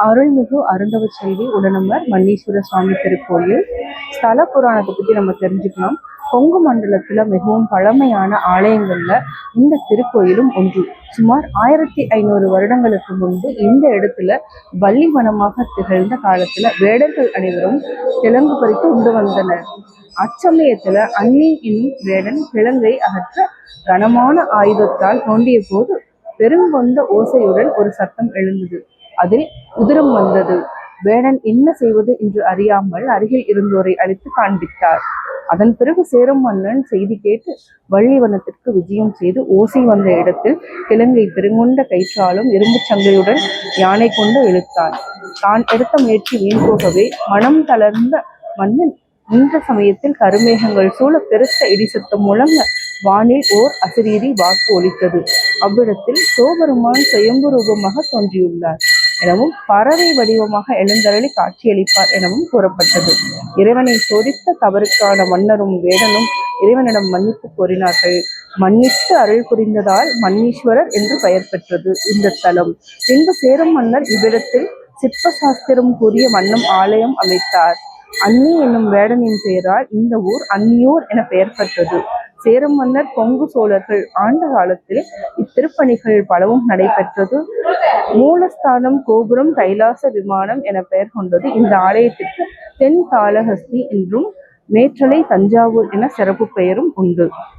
அருள்மிகு அருந்தவ செல்வி உடனமர் மல்லீஸ்வர சுவாமி திருக்கோயில் ஸ்தல புராணத்தை பற்றி நம்ம தெரிஞ்சுக்கலாம். கொங்கு மண்டலத்துல மிகவும் பழமையான ஆலயங்கள்ல இந்த திருக்கோயிலும் ஒன்று. சுமார் 1500 வருடங்களுக்கு முன்பு இந்த இடத்துல வள்ளிவனமாக திகழ்ந்த காலத்துல வேடர்கள் அனைவரும் கிழங்கு பறித்து உண்டு வந்தனர். அச்சமயத்துல அன்னி என்னும் வேடன் கிழங்கை அகற்ற கனமான ஆயுதத்தால் தோண்டிய போது பெருங்கொண்ட ஓசையுடன் ஒரு சத்தம் எழுந்தது. அதில் உதிரம் வந்தது. வேடன் என்ன செய்வது என்று அறியாமல் அருகில் இருந்தோரை அழைத்து காண்பித்தார். அதன் பிறகு சேரும் மன்னன் செய்தி கேட்டு வள்ளிவனத்திற்கு விஜயம் செய்து ஓசை வந்த இடத்தில் கிழங்கை பெருங்கொண்ட கயிற்றாலும் இரும்பு சங்கையுடன் யானை கொண்டு இழுத்தான். தான் எடுத்த முயற்சி வீண் போகவே மனம் தளர்ந்த மன்னன் நின்ற சமயத்தில் கருமேகங்கள் சூழ பெருத்த இடி சத்தம் முழங்க வானில் ஓர் அசரீரி வாக்கு ஒலித்தது. அவ்விடத்தில் சிவபெருமான் சுயம்பு ரூபமாக தோன்றியுள்ளார் எனவும் பறவை வடிவமாக எழுந்தருளி காட்சியளிப்பார் எனவும் கூறப்பட்டது. இறைவனை சோதித்த தவறுக்கான மன்னரும் வேடனும் இறைவனிடம் மன்னிப்பு கோரினார்கள். மன்னித்து அருள் புரிந்ததால் மன்னீஸ்வரர் என்று பெயர் பெற்றது இந்த தலம். பின்பு சேரும் மன்னர் இவ்விடத்தில் சிற்ப சாஸ்திரம் கூறிய வண்ணம் ஆலயம் அமைத்தார். அன்னி என்னும் வேடனின் பெயரால் இந்த ஊர் அன்னியூர் என பெயர் பெற்றது. சேரும் மன்னர் கொங்கு சோழர்கள் ஆண்ட காலத்தில் இத்திருப்பணிகள் பலவும் நடைபெற்றது. மூலஸ்தானம், கோபுரம், கைலாச விமானம் என பெயர் கொண்டது. இந்த ஆலயத்திற்கு தென் காளஹஸ்தி என்றும் மேற்றலை தஞ்சாவூர் என சிறப்பு பெயரும் உண்டு.